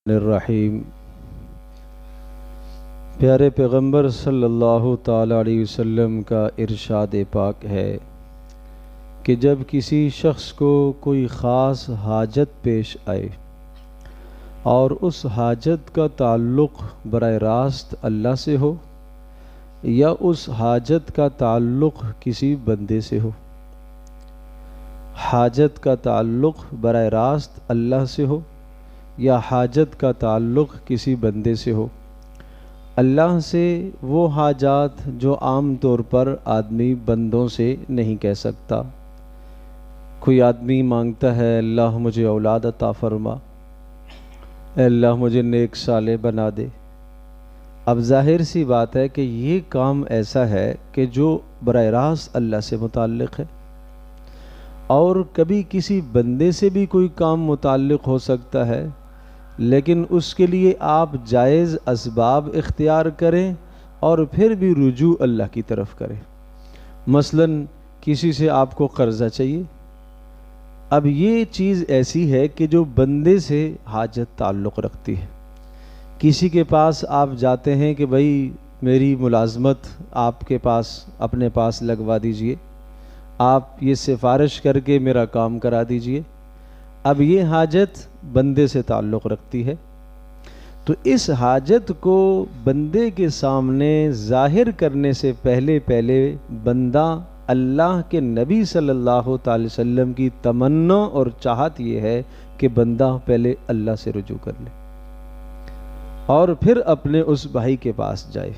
الرحیم۔ پیارے پیغمبر صلی اللہ تعالیٰ علیہ وسلم کا ارشاد پاک ہے کہ جب کسی شخص کو کوئی خاص حاجت پیش آئے اور اس حاجت کا تعلق براہ راست اللہ سے ہو یا اس حاجت کا تعلق کسی بندے سے ہو، حاجت کا تعلق براہ راست اللہ سے ہو یا حاجت کا تعلق کسی بندے سے ہو، اللہ سے وہ حاجات جو عام طور پر آدمی بندوں سے نہیں کہہ سکتا۔ کوئی آدمی مانگتا ہے اللہ مجھے اولاد عطا فرما، اے اللہ مجھے نیک صالح بنا دے۔ اب ظاہر سی بات ہے کہ یہ کام ایسا ہے کہ جو براہ راست اللہ سے متعلق ہے، اور کبھی کسی بندے سے بھی کوئی کام متعلق ہو سکتا ہے، لیکن اس کے لیے آپ جائز اسباب اختیار کریں اور پھر بھی رجوع اللہ کی طرف کریں۔ مثلا کسی سے آپ کو قرضہ چاہیے، اب یہ چیز ایسی ہے کہ جو بندے سے حاجت تعلق رکھتی ہے۔ کسی کے پاس آپ جاتے ہیں کہ بھائی میری ملازمت آپ کے پاس اپنے پاس لگوا دیجئے، آپ یہ سفارش کر کے میرا کام کرا دیجئے۔ اب یہ حاجت بندے سے تعلق رکھتی ہے، تو اس حاجت کو بندے کے سامنے ظاہر کرنے سے پہلے بندہ اللہ کے نبی صلی اللہ تعالی وسلم کی تمنا اور چاہت یہ ہے کہ بندہ پہلے اللہ سے رجوع کر لے اور پھر اپنے اس بھائی کے پاس جائے۔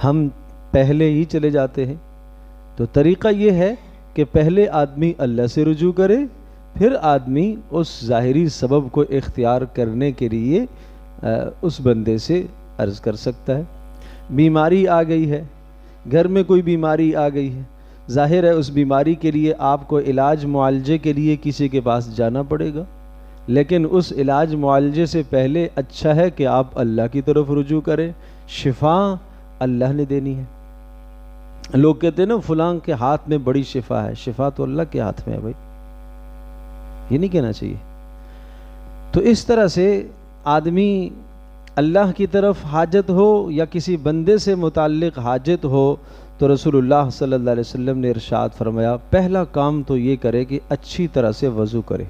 ہم پہلے ہی چلے جاتے ہیں، تو طریقہ یہ ہے کہ پہلے آدمی اللہ سے رجوع کرے، پھر آدمی اس ظاہری سبب کو اختیار کرنے کے لیے اس بندے سے عرض کر سکتا ہے۔ بیماری آ گئی ہے، گھر میں کوئی بیماری آ گئی ہے، ظاہر ہے اس بیماری کے لیے آپ کو علاج معالجے کے لیے کسی کے پاس جانا پڑے گا، لیکن اس علاج معالجے سے پہلے اچھا ہے کہ آپ اللہ کی طرف رجوع کریں۔ شفا اللہ نے دینی ہے۔ لوگ کہتے ہیں نا فلاں کے ہاتھ میں بڑی شفا ہے، شفا تو اللہ کے ہاتھ میں ہے بھائی، یہ نہیں کہنا چاہیے۔ تو اس طرح سے آدمی اللہ کی طرف حاجت ہو یا کسی بندے سے متعلق حاجت ہو، تو رسول اللہ صلی اللہ علیہ وسلم نے ارشاد فرمایا پہلا کام تو یہ کرے کہ اچھی طرح سے وضو کرے۔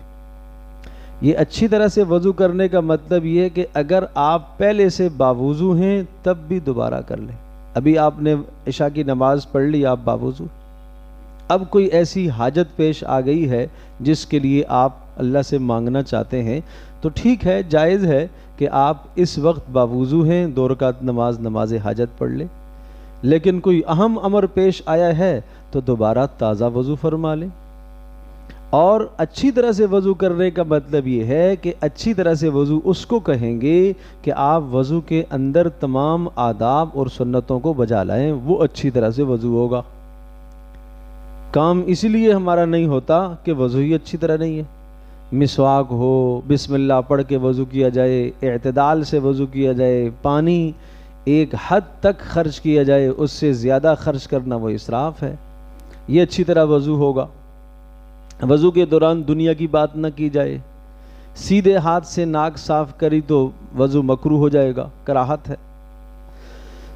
یہ اچھی طرح سے وضو کرنے کا مطلب یہ ہے کہ اگر آپ پہلے سے باوضو ہیں تب بھی دوبارہ کر لیں۔ ابھی آپ نے عشاء کی نماز پڑھ لی، آپ باوضو، اب کوئی ایسی حاجت پیش آ گئی ہے جس کے لیے آپ اللہ سے مانگنا چاہتے ہیں، تو ٹھیک ہے، جائز ہے کہ آپ اس وقت باوضو ہیں، 2 رکعت نماز حاجت پڑھ لیں۔ لیکن کوئی اہم امر پیش آیا ہے تو دوبارہ تازہ وضو فرما لیں۔ اور اچھی طرح سے وضو کرنے کا مطلب یہ ہے کہ اچھی طرح سے وضو اس کو کہیں گے کہ آپ وضو کے اندر تمام آداب اور سنتوں کو بجا لائیں، وہ اچھی طرح سے وضو ہوگا۔ کام اسی لیے ہمارا نہیں ہوتا کہ وضو ہی اچھی طرح نہیں ہے۔ مسواک ہو، بسم اللہ پڑھ کے وضو کیا جائے، اعتدال سے وضو کیا جائے، پانی ایک حد تک خرچ کیا جائے، اس سے زیادہ خرچ کرنا وہ اسراف ہے، یہ اچھی طرح وضو ہوگا۔ وضو کے دوران دنیا کی بات نہ کی جائے، سیدھے ہاتھ سے ناک صاف کری تو وضو مکروہ ہو جائے گا، کراہت ہے۔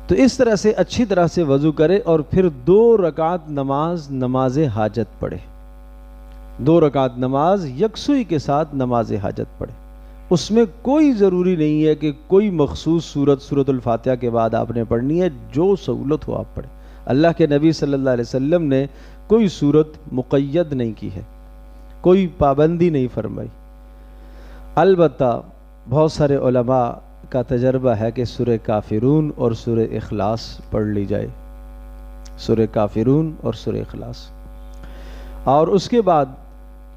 تو اس طرح سے اچھی طرح سے وضو کرے اور پھر 2 رکعت نماز حاجت پڑھے۔ 2 رکعت نماز یکسوئی کے ساتھ نماز حاجت پڑھے۔ اس میں کوئی ضروری نہیں ہے کہ کوئی مخصوص سورت الفاتحہ کے بعد آپ نے پڑھنی ہے، جو سہولت ہو آپ پڑھیں۔ اللہ کے نبی صلی اللہ علیہ وسلم نے کوئی سورت مقید نہیں کی ہے، کوئی پابندی نہیں فرمائی۔ البتہ بہت سارے علماء کا تجربہ ہے کہ سورہ کافرون اور سورہ اخلاص پڑھ لی جائے، سورہ کافرون اور سورہ اخلاص، اور اس کے بعد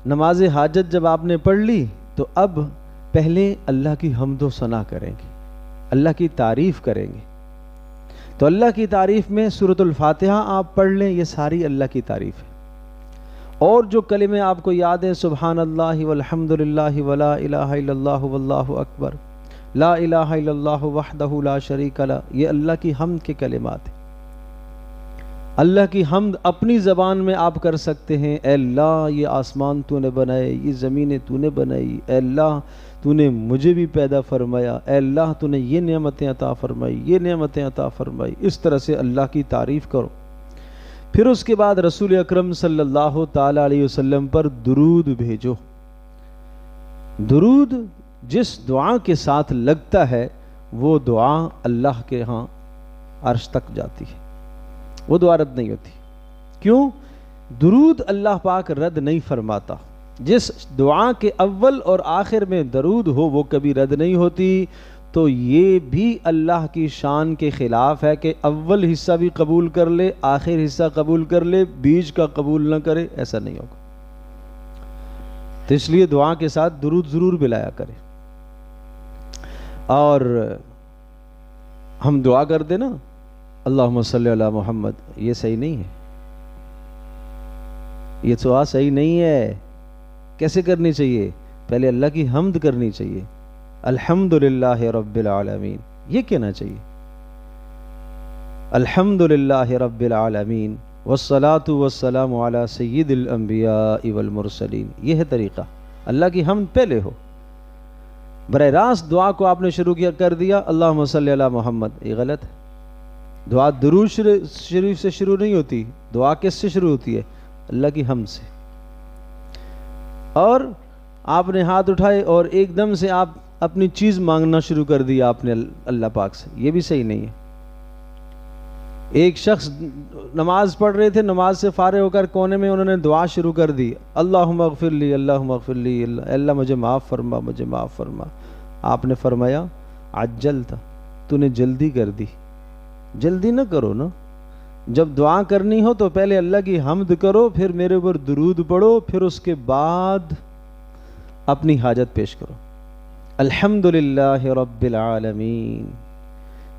نماز حاجت جب آپ نے پڑھ لی تو اب پہلے اللہ کی حمد و ثنا کریں گے، اللہ کی تعریف کریں گے۔ تو اللہ کی تعریف میں سورۃ الفاتحہ آپ پڑھ لیں، یہ ساری اللہ کی تعریف ہے، اور جو کلمے آپ کو یاد ہیں سبحان اللہ والحمد للہ ولا الہ الا اللہ واللہ اکبر، لا الہ الا اللہ وحدہ لا شریک لہ، یہ اللہ کی حمد کے کلمات ہیں۔ اللہ کی حمد اپنی زبان میں آپ کر سکتے ہیں، اے اللہ یہ آسمان تو نے بنائے، یہ زمینیں تو نے بنائی، اے اللہ تو نے مجھے بھی پیدا فرمایا، اے اللہ تو نے یہ نعمتیں عطا فرمائی، یہ نعمتیں عطا فرمائی. اس طرح سے اللہ کی تعریف کرو. پھر اس کے بعد رسول اکرم صلی اللہ تعالی علیہ وسلم پر درود بھیجو. درود جس دعا کے ساتھ لگتا ہے وہ دعا اللہ کے ہاں عرش تک جاتی ہے، وہ دعا رد نہیں ہوتی. کیوں؟ درود اللہ پاک رد نہیں فرماتا. جس دعا کے اول اور آخر میں درود ہو وہ کبھی رد نہیں ہوتی. تو یہ بھی اللہ کی شان کے خلاف ہے کہ اول حصہ بھی قبول کر لے، آخر حصہ قبول کر لے، بیچ کا قبول نہ کرے. ایسا نہیں ہوگا. تو اس لیے دعا کے ساتھ درود ضرور ملایا کرے. اور ہم دعا کر دیں نا اللہم صلی علی محمد، یہ صحیح نہیں ہے، یہ دعا صحیح نہیں ہے. کیسے کرنی چاہیے؟ پہلے اللہ کی حمد کرنی چاہیے. الحمدللہ رب العالمین یہ کہنا چاہیے. الحمدللہ رب العالمین والصلاة والسلام علی سید الانبیاء والمرسلین. یہ ہے طریقہ. اللہ کی حمد پہلے ہو. براہ راست دعا کو آپ نے شروع کر دیا اللہم صلی علی محمد، یہ غلط ہے. دعا درود شریف سے شروع نہیں ہوتی. دعا کس سے شروع ہوتی ہے؟ اللہ کی حمد سے. اور آپ نے ہاتھ اٹھائے اور ایک دم سے آپ اپنی چیز مانگنا شروع کر دیا آپ نے اللہ پاک سے، یہ بھی صحیح نہیں ہے. ایک شخص نماز پڑھ رہے تھے، نماز سے فارغ ہو کر کونے میں انہوں نے دعا شروع کر دی، اللہم اغفر لی، اللہم اغفر لی، اللہ مجھے معاف فرما، مجھے معاف فرما. آپ نے فرمایا عجلت، تو نے جلدی کر دی. جلدی نہ کرو نا. جب دعا کرنی ہو تو پہلے اللہ کی حمد کرو، پھر میرے اوپر درود پڑھو، پھر اس کے بعد اپنی حاجت پیش کرو. الحمدللہ رب العالمین،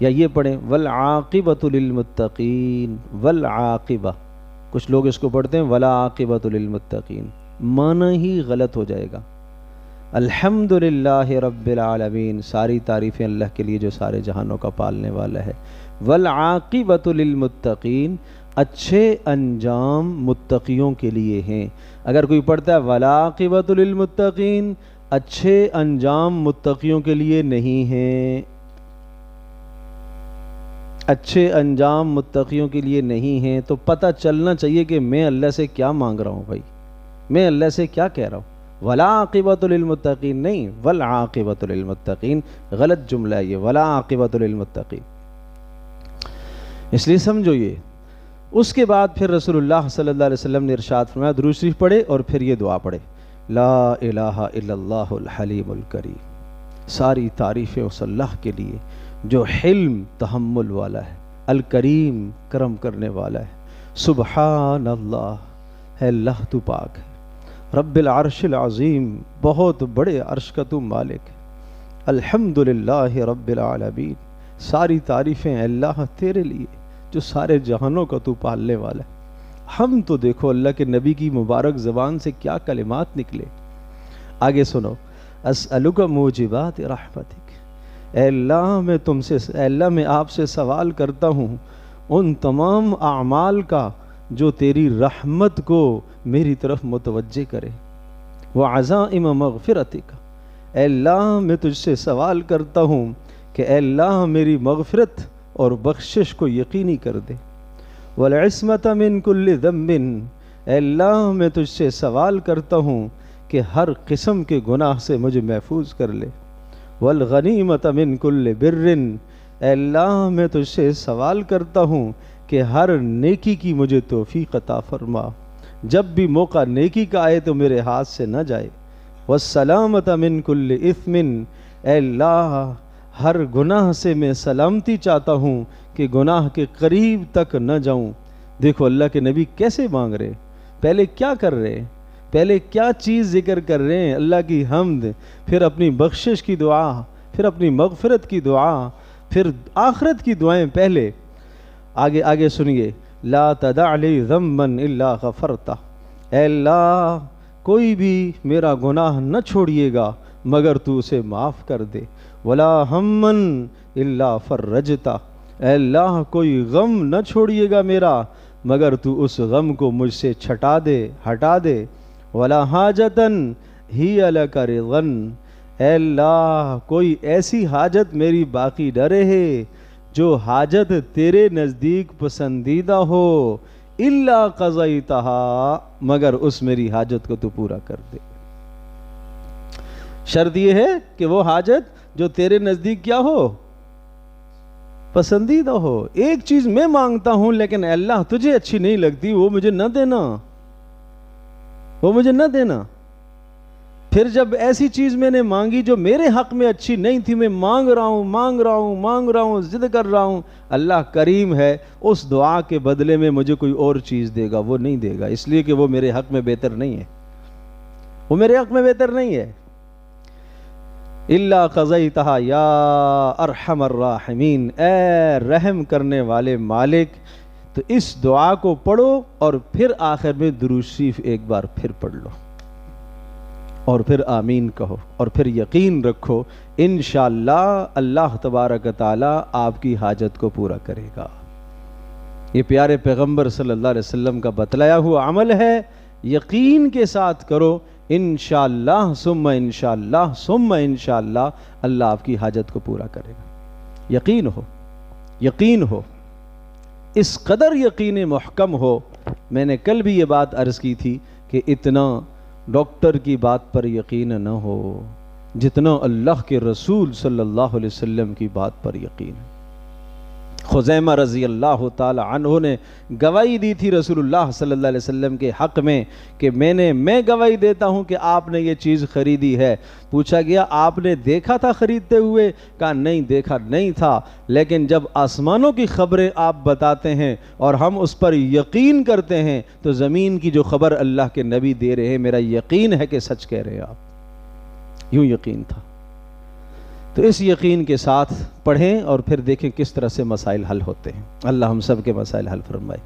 یا یہ پڑھیں والعاقبۃ للمتقین. والعاقبہ، کچھ لوگ اس کو پڑھتے ہیں ولا عاقبۃ للمتقین، معنی ہی غلط ہو جائے گا. الحمدللہ رب العالمین، ساری تعریفیں اللہ کے لیے جو سارے جہانوں کا پالنے والا ہے. والعاقبۃ للمتقین، اچھے انجام متقیوں کے لیے ہیں. اگر کوئی پڑھتا ہے والعاقبۃ للمتقین، اچھے انجام متقیوں کے لیے نہیں ہیں، اچھے انجام متقیوں کے لیے نہیں ہیں، تو پتہ چلنا چاہیے کہ میں اللہ سے کیا مانگ رہا ہوں. بھائی میں اللہ سے کیا کہہ رہا ہوں؟ ولا عاقبۃ للمتقین نہیں، والعاقبۃ للمتقین. غلط جملہ ہے یہ، ولا عاقبۃ للمتقین. اس لیے سمجھو یہ. اس کے بعد پھر رسول اللہ صلی اللہ علیہ وسلم نے ارشاد فرمایا درود شریف پڑھے اور پھر یہ دعا پڑھے، لا الہ الا اللہ الحلیم الکریم. ساری تعریفیں اس اللہ کے لیے جو حلم تحمل والا ہے، الکریم کرم کرنے والا ہے. سبحان اللہ، ہے اللہ تو پاک ہے. رب العرش العظیم، بہت بڑے عرش کا تو مالک ہے. الحمدللہ رب العالمین، ساری تعریفیں اللہ تیرے لیے جو سارے جہانوں کا تو پالنے والا ہے. ہم تو دیکھو اللہ کے نبی کی مبارک زبان سے کیا کلمات نکلے. آگے سنو، اسألک موجبات رحمتک، اے اللہ میں تم سے، اے اللہ میں آپ سے سوال کرتا ہوں ان تمام اعمال کا جو تیری رحمت کو میری طرف متوجہ کرے. وعزائم مغفرتک، اے اللہ میں تجھ سے سوال کرتا ہوں کہ اے اللہ میری مغفرت اور بخشش کو یقینی کر دے. والعصمت من کل ذنب، اے اللہ میں تجھ سے سوال کرتا ہوں کہ ہر قسم کے گناہ سے مجھے محفوظ کر لے. والغنیمت من کل بر، اے اللہ میں تجھ سے سوال کرتا ہوں کہ ہر نیکی کی مجھے توفیق عطا فرما، جب بھی موقع نیکی کا آئے تو میرے ہاتھ سے نہ جائے. والسلامت من کل اثم، اے اللہ ہر گناہ سے میں سلامتی چاہتا ہوں کہ گناہ کے قریب تک نہ جاؤں. دیکھو اللہ کے نبی کیسے مانگ رہے، پہلے کیا کر رہے، پہلے کیا چیز ذکر کر رہے ہیں؟ اللہ کی حمد، پھر اپنی بخشش کی دعا، پھر اپنی مغفرت کی دعا، پھر آخرت کی دعائیں پہلے. آگے سنیے، لا تدع لی ذنبا الا غفرتہ، اے اللہ کوئی بھی میرا گناہ نہ چھوڑیے گا مگر تو اسے معاف کر دے. ولا ہما الا فرجتہ، اے اللہ کوئی غم نہ چھوڑیے گا میرا مگر تو اس غم کو مجھ سے چھٹا دے، ہٹا دے. ولا حاجتا ہی لک رضا، اے اللہ کوئی ایسی حاجت میری باقی نہ رہے جو حاجت تیرے نزدیک پسندیدہ ہو، الا قضیتہا، مگر اس میری حاجت کو تو پورا کر دے۔ شرط یہ ہے کہ وہ حاجت جو تیرے نزدیک کیا ہو، پسندیدہ ہو۔ ایک چیز میں مانگتا ہوں لیکن اے اللہ تجھے اچھی نہیں لگتی، وہ مجھے نہ دینا، وہ مجھے نہ دینا۔ پھر جب ایسی چیز میں نے مانگی جو میرے حق میں اچھی نہیں تھی، میں مانگ رہا ہوں، ضد کر رہا ہوں، اللہ کریم ہے، اس دعا کے بدلے میں مجھے کوئی اور چیز دے گا، وہ نہیں دے گا، اس لیے کہ وہ میرے حق میں بہتر نہیں ہے، وہ میرے حق میں بہتر نہیں ہے۔ الا قضیتہا یا ارحم الراحمین، اے رحم کرنے والے مالک۔ تو اس دعا کو پڑھو اور پھر آخر میں درود شریف ایک بار پھر پڑھ لو اور پھر آمین کہو اور پھر یقین رکھو انشاءاللہ اللہ تبارک تعالی آپ کی حاجت کو پورا کرے گا۔ یہ پیارے پیغمبر صلی اللہ علیہ وسلم کا بتلایا ہوا عمل ہے، یقین کے ساتھ کرو، انشاءاللہ ثم انشاءاللہ ثم انشاءاللہ اللہ آپ کی حاجت کو پورا کرے گا۔ یقین ہو، یقین ہو، اس قدر یقین محکم ہو۔ میں نے کل بھی یہ بات عرض کی تھی کہ اتنا ڈاکٹر کی بات پر یقین نہ ہو جتنا اللہ کے رسول صلی اللہ علیہ وسلم کی بات پر یقین ہے۔ خزیمہ رضی اللہ تعالی عنہ نے گواہی دی تھی رسول اللہ صلی اللہ علیہ وسلم کے حق میں کہ میں گواہی دیتا ہوں کہ آپ نے یہ چیز خریدی ہے۔ پوچھا گیا آپ نے دیکھا تھا خریدتے ہوئے؟ کہا نہیں دیکھا نہیں تھا، لیکن جب آسمانوں کی خبریں آپ بتاتے ہیں اور ہم اس پر یقین کرتے ہیں تو زمین کی جو خبر اللہ کے نبی دے رہے ہیں میرا یقین ہے کہ سچ کہہ رہے ہیں آپ۔ یوں یقین تھا۔ تو اس یقین کے ساتھ پڑھیں اور پھر دیکھیں کس طرح سے مسائل حل ہوتے ہیں۔ اللہ ہم سب کے مسائل حل فرمائے۔